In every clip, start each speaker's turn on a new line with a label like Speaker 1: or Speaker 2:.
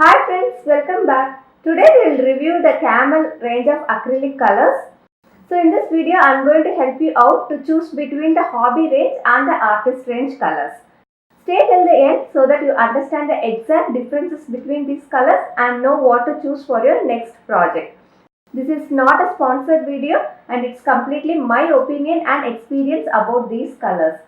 Speaker 1: Hi friends, welcome back. Today we will review the Camel range of acrylic colors. So in this video I am going to help you out to choose between the hobby range and the artist range colors. Stay till the end so that you understand the exact differences between these colors and know what to choose for your next project. This is not a sponsored video and it's completely my opinion and experience about these colors.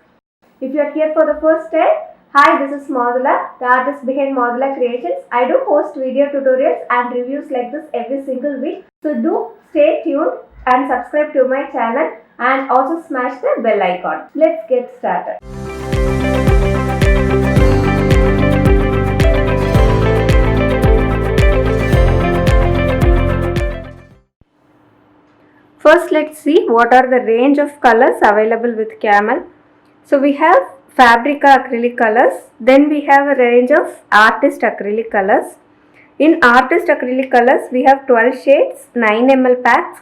Speaker 1: If you are here for the first time, hi, this is Modula, the artist behind Modula Creations. I do post video tutorials and reviews like this every single week. So do stay tuned and subscribe to my channel and also smash the bell icon. Let's get started. First, let's see what are the range of colors available with Camel. So we have Fabrica acrylic colors, then we have a range of artist acrylic colors. In artist acrylic colors, we have 12 shades 9 ml packs,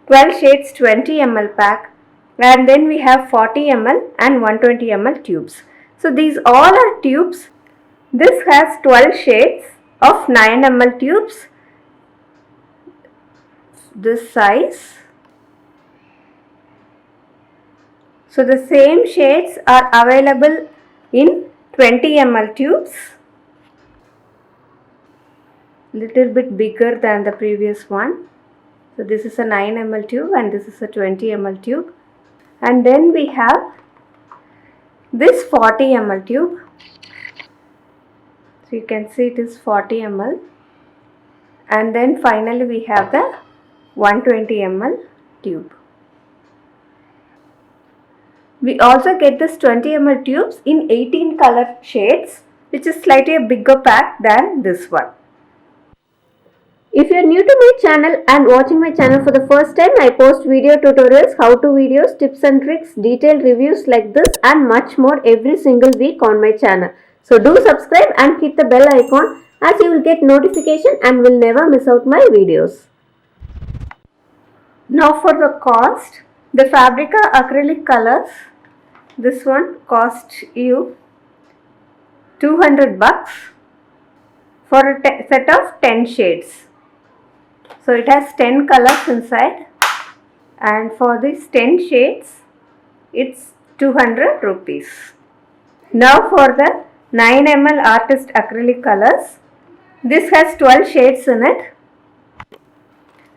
Speaker 1: 12 shades 20 ml pack, and then we have 40 ml and 120 ml tubes. So these all are tubes. This has 12 shades of 9 ml tubes, this size. So the same shades are available in 20 ml tubes, little bit bigger than the previous one. So this is a 9 ml tube and this is a 20 ml tube. And then we have this 40 ml tube. So you can see it is 40 ml. And then finally we have the 120 ml tube. We also get this 20 ml tubes in 18 color shades, which is slightly a bigger pack than this one. If you are new to my channel and watching my channel for the first time, I post video tutorials, how-to videos, tips and tricks, detailed reviews like this and much more every single week on my channel. So do subscribe and hit the bell icon as you will get notification and will never miss out my videos. Now for the cost, the Fabrica acrylic colors, this one costs you 200 bucks for a set of 10 shades. So it has 10 colors inside and for these 10 shades it's 200 rupees. Now for the 9 ml artist acrylic colors, this has 12 shades in it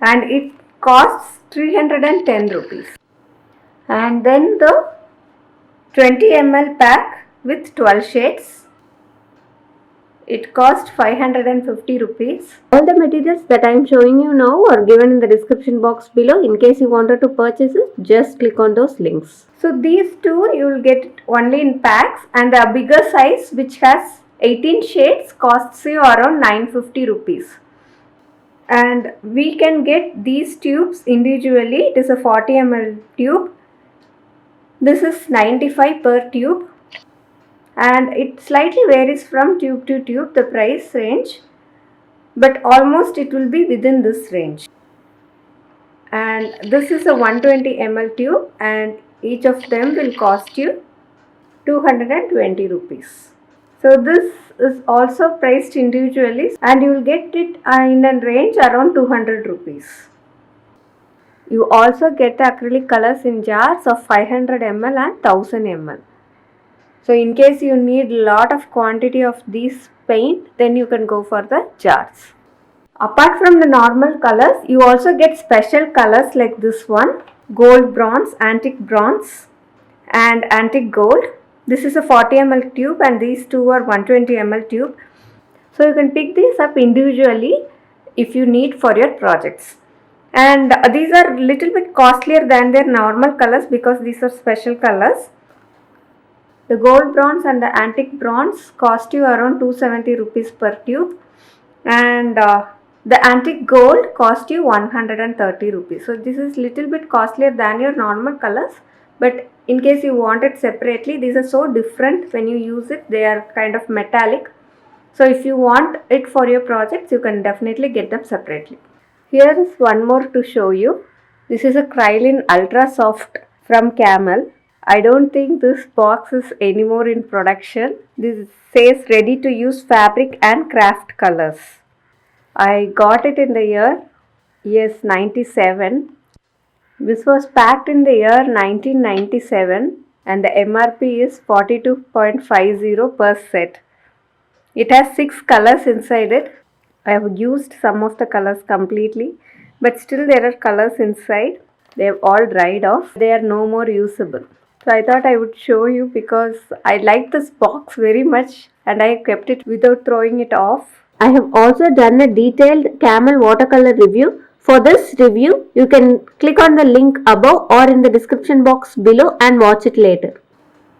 Speaker 1: and it costs 310 rupees. And then the 20 ml pack with 12 shades, it cost 550 rupees. All the materials that I am showing you now are given in the description box below. In case you wanted to purchase it, just click on those links. So these two you will get only in packs and the bigger size which has 18 shades costs you around 950 rupees. And we can get these tubes individually. It is a 40 ml tube. This is 95 per tube. And it slightly varies from tube to tube, the price range, but almost it will be within this range. And this is a 120 ml tube and each of them will cost you 220 rupees. So this is also priced individually and you will get it in a range around 200 rupees. You also get the acrylic colors in jars of 500 ml and 1000 ml. So in case you need lot of quantity of these paint, then you can go for the jars. Apart from the normal colors, you also get special colors like this one, gold bronze, antique bronze and antique gold. This is a 40 ml tube and these two are 120 ml tube. So you can pick these up individually if you need for your projects. And these are little bit costlier than their normal colors because these are special colors. The gold bronze and the antique bronze cost you around 270 rupees per tube and the antique gold cost you 130 rupees. So this is little bit costlier than your normal colors, but in case you want it separately, these are so different when you use it, they are kind of metallic. So if you want it for your projects, you can definitely get them separately. Here is one more to show you. This is a Krylon Ultra Soft from Camel. I don't think this box is anymore in production. This says ready to use fabric and craft colors. I got it in the year, yes, 97. This was packed in the year 1997 and the MRP is 42.50 per set. It has 6 colors inside it. I have used some of the colors completely, but still there are colors inside. They have all dried off. They are no more usable. So I thought I would show you because I like this box very much and I kept it without throwing it off. I have also done a detailed camel watercolor review. For this review, you can click on the link above or in the description box below and watch it later.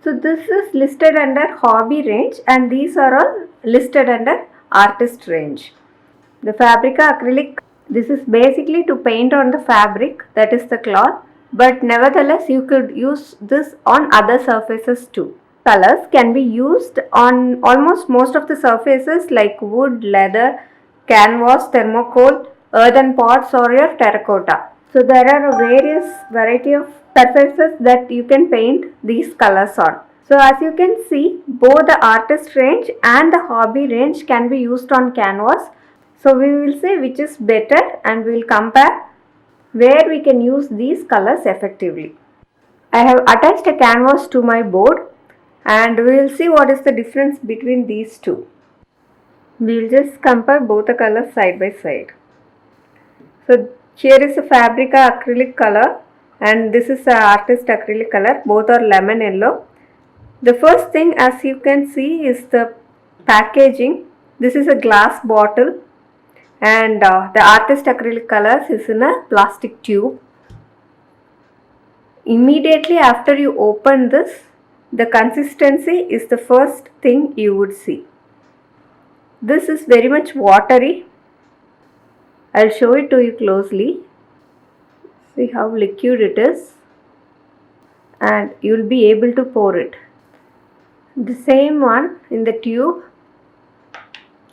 Speaker 1: So this is listed under hobby range and these are all listed under artist range. The Fabrica acrylic, this is basically to paint on the fabric, that is the cloth, but nevertheless you could use this on other surfaces too. Colors can be used on almost most of the surfaces like wood, leather, canvas, thermocol, earthen pots or your terracotta. So there are a various variety of surfaces that you can paint these colors on. So as you can see, both the artist range and the hobby range can be used on canvas. So we will say which is better and we will compare where we can use these colors effectively. I have attached a canvas to my board and we will see what is the difference between these two. We will just compare both the colors side by side. So here is a Fabrica acrylic color and this is a artist acrylic color. Both are lemon yellow. The first thing as you can see is the packaging. This is a glass bottle and the artist acrylic colors is in a plastic tube. Immediately after you open this, the consistency is the first thing you would see. This is very much watery. I'll show it to you closely. See how liquid it is and you'll be able to pour it. The same one in the tube,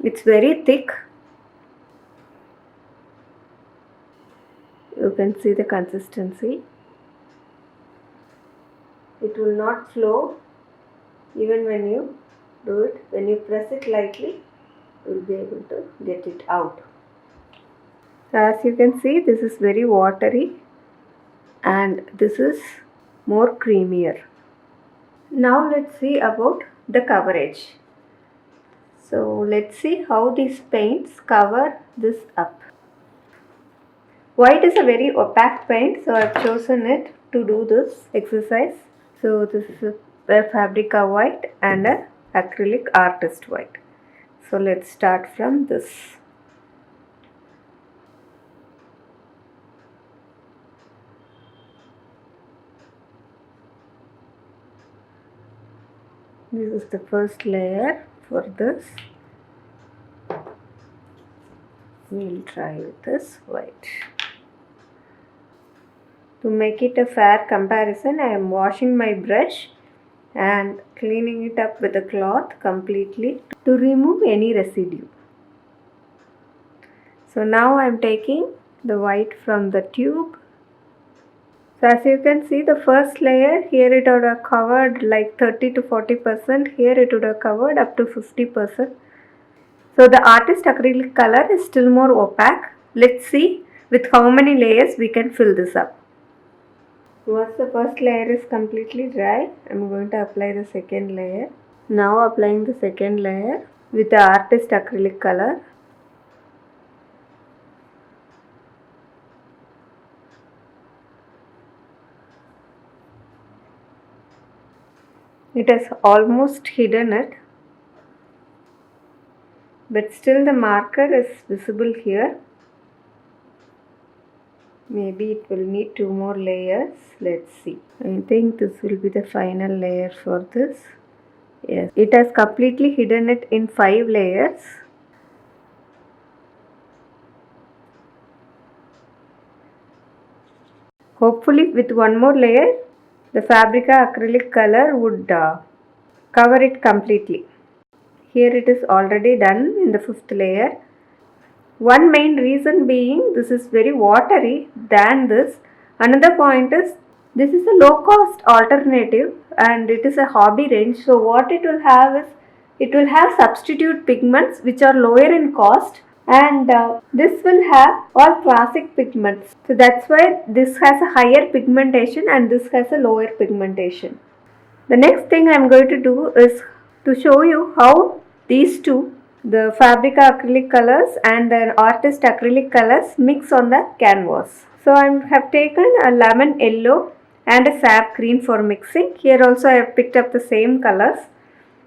Speaker 1: it's very thick. You can see the consistency. It will not flow even when you do it. When you press it lightly, you will be able to get it out. As you can see, this is very watery and this is more creamier. Now let's see about the coverage. So let's see how these paints cover this up. White is a very opaque paint, so I've chosen it to do this exercise. So this is a Fabrica white and a acrylic artist white. So let's start from this. This is the first layer for this. We'll try with this white. To make it a fair comparison, I am washing my brush and cleaning it up with a cloth completely to remove any residue. So now I am taking the white from the tube. So as you can see, the first layer here it would have covered like 30 to 40%. Here it would have covered up to 50%. So the artist acrylic color is still more opaque. Let's see with how many layers we can fill this up. Once the first layer is completely dry, I am going to apply the second layer. Now applying the second layer with the artist acrylic color. It has almost hidden it, but still the marker is visible here. Maybe it will need 2 more layers. Let's see. I think this will be the final layer for this. Yes, it has completely hidden it in 5 layers. Hopefully with 1 more layer, the Fabrica acrylic color would cover it completely. Here it is already done in the 5th layer. One main reason being this is very watery than this. Another point is This is a low cost alternative and it is a hobby range. So what it will have is, it will have substitute pigments which are lower in cost, and this will have all classic pigments. So that's why this has a higher pigmentation and this has a lower pigmentation. The next thing I am going to do is to show you how these two, the Fabrica acrylic colors and the artist acrylic colors, mix on the canvas. So I have taken a lemon yellow and a sap green for mixing. Here also I have picked up the same colors.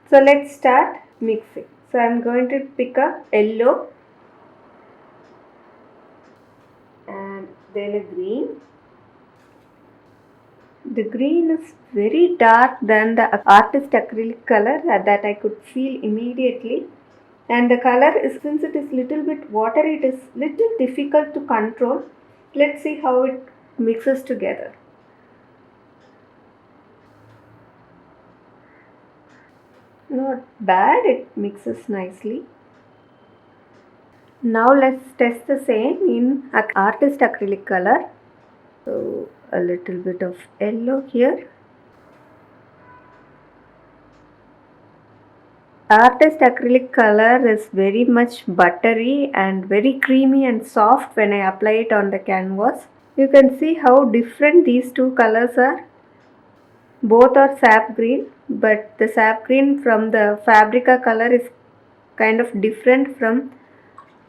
Speaker 1: So let's start mixing. So I am going to pick up yellow and then a green. The green is very dark than the artist acrylic color that I could feel immediately, and the color is, since it is little bit watery, it is little difficult to control. Let's see how it mixes together. Not bad, it mixes nicely. Now let's test the same in artist acrylic color. So a little bit of yellow here. Artist acrylic color is very much buttery and very creamy and soft when I apply it on the canvas. You can see how different these two colors are. Both are sap green, but the sap green from the Fabrica color is kind of different from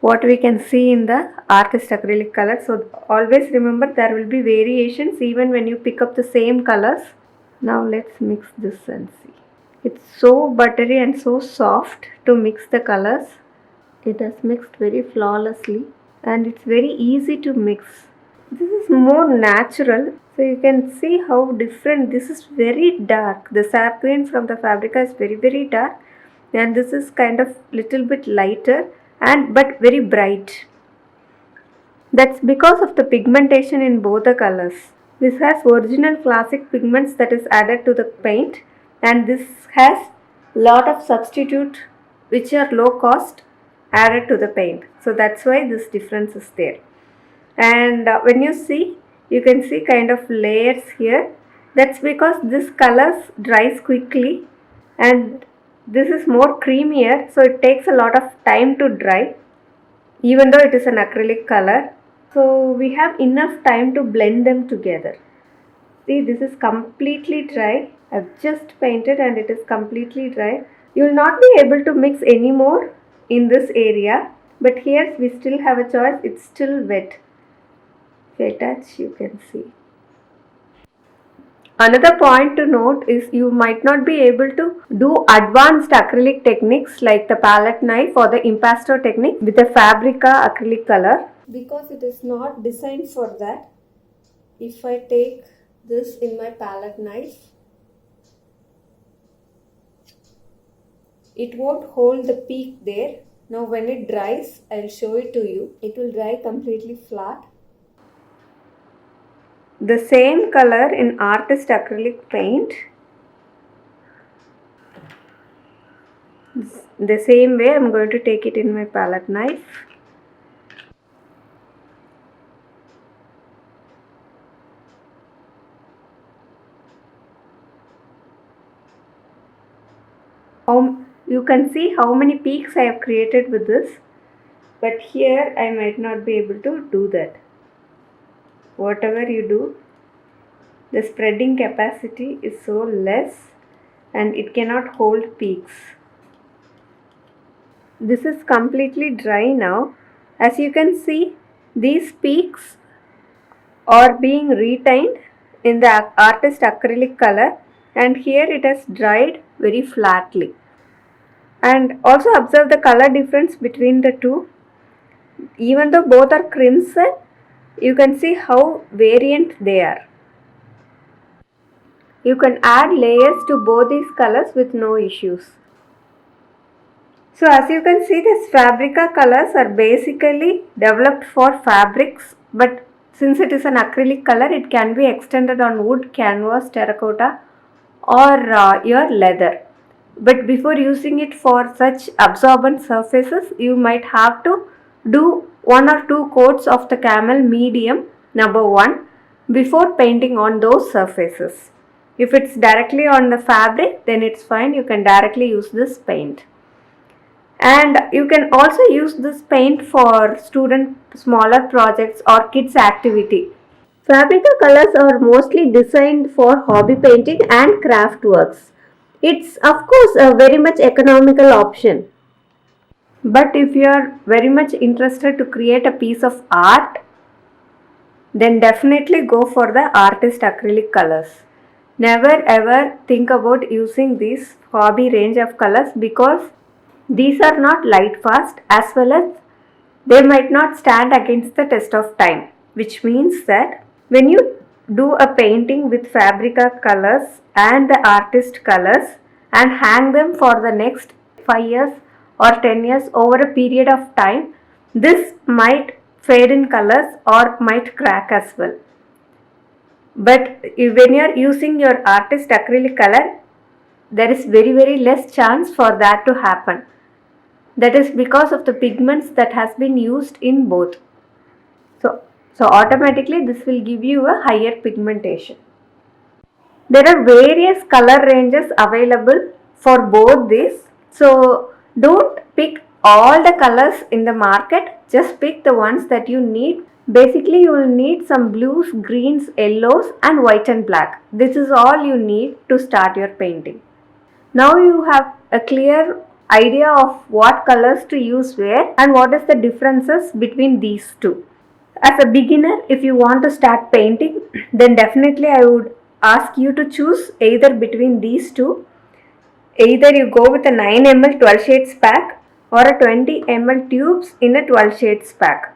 Speaker 1: what we can see in the artist acrylic color. So always remember, there will be variations even when you pick up the same colors. Now let's mix this and see. It's so buttery and so soft to mix the colors. It has mixed very flawlessly and it's very easy to mix. This is more natural. So you can see how different. This is very dark. The sap green from the Fabrica is very dark, and this is kind of little bit lighter and but very bright. That's because of the pigmentation in both the colors. This has original classic pigments that is added to the paint, and this has lot of substitute which are low cost added to the paint. So that's why this difference is there. And when you see, you can see kind of layers here. That's because this colors dries quickly and this is more creamier, so it takes a lot of time to dry even though it is an acrylic color. So we have enough time to blend them together. See, this is completely dry. I've just painted and it is completely dry. You will not be able to mix any more in this area, but here we still have a choice. It's still wet. If I touch, you can see. Another point to note is you might not be able to do advanced acrylic techniques like the palette knife or the impasto technique with the Fabrica acrylic color, because it is not designed for that. If I take this in my palette knife, it won't hold the peak there. Now when it dries, I'll show it to you. It will dry completely flat. The same color in artist acrylic paint. The same way I'm going to take it in my palette knife. You can see how many peaks I have created with this, but here I might not be able to do that. Whatever you do, the spreading capacity is so less and it cannot hold peaks. This is completely dry now. As you can see, these peaks are being retained in the artist acrylic color, and here it has dried very flatly. And also observe the color difference between the two. Even though both are crimson, you can see how variant they are. You can add layers to both these colors with no issues. So as you can see, these Fabrica colors are basically developed for fabrics, but since it is an acrylic color, it can be extended on wood, canvas, terracotta or your leather. But before using it for such absorbent surfaces, you might have to do 1 or 2 coats of the camel medium number 1. before painting on those surfaces. If it's directly on the fabric, then it's fine, you can directly use this paint. And you can also use this paint for student smaller projects or kids activity. Fabrica colors are mostly designed for hobby painting and craft works. It's of course a very much economical option. But if you are very much interested to create a piece of art, then definitely go for the artist acrylic colors. Never ever think about using this hobby range of colors because these are not light fast as well as they might not stand against the test of time, which means that when you do a painting with Fabrica colors and the artist colors and hang them for the next 5 years or 10 years over a period of time, this might fade in colors or might crack as well. But when you are using your artist acrylic color, there is very less chance for that to happen. That is because of the pigments that has been used in both. So automatically this will give you a higher pigmentation. There are various color ranges available for both these. So don't pick all the colors in the market, just pick the ones that you need. Basically you will need some blues, greens, yellows and white and black. This is all you need to start your painting. Now you have a clear idea of what colors to use where and what is the differences between these two. As a beginner, if you want to start painting, then definitely I would ask you to choose either between these two. Either you go with a 9 ml 12 shades pack or a 20 ml tubes in a 12 shades pack.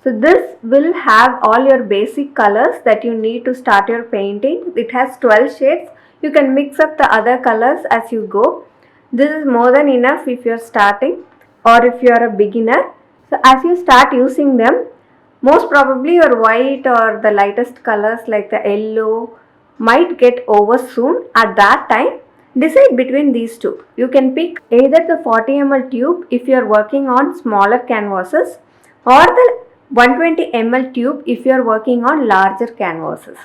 Speaker 1: So this will have all your basic colors that you need to start your painting. It has 12 shades. You can mix up the other colors as you go. This is more than enough if you are starting or if you are a beginner. So as you start using them, most probably your white or the lightest colors like the yellow might get over soon. At that time, decide between these two. You can pick either the 40 ml tube if you are working on smaller canvases or the 120 ml tube if you are working on larger canvases.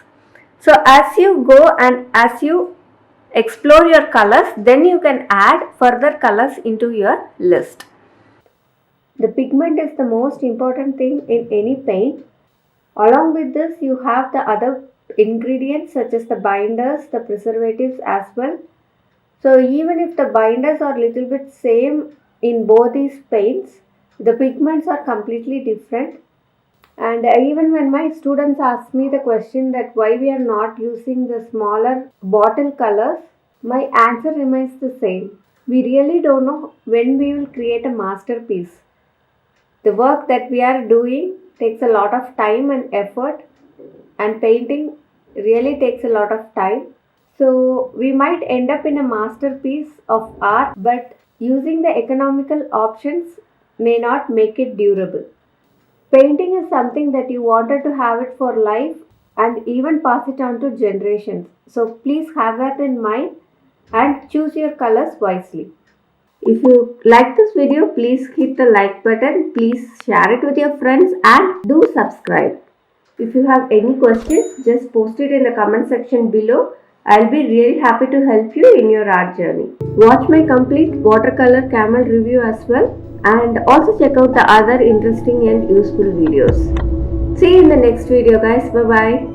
Speaker 1: So as you go and as you explore your colors, then you can add further colors into your list. The pigment is the most important thing in any paint. Along with this, you have the other ingredients such as the binders, the preservatives as well. So even if the binders are little bit same in both these paints, the pigments are completely different. And even when my students ask me the question that why we are not using the smaller bottle colors, my answer remains the same. We really don't know when we will create a masterpiece. The work that we are doing takes a lot of time and effort, and painting really takes a lot of time. So we might end up in a masterpiece of art, but using the economical options may not make it durable. Painting is something that you wanted to have it for life and even pass it on to generations. So please have that in mind and choose your colors wisely. If you like this video, please hit the like button, please share it with your friends and do subscribe. If you have any questions, just post it in the comment section below. I'll be really happy to help you in your art journey. Watch my complete watercolor camel review as well and also check out the other interesting and useful videos. See you in the next video guys. Bye bye.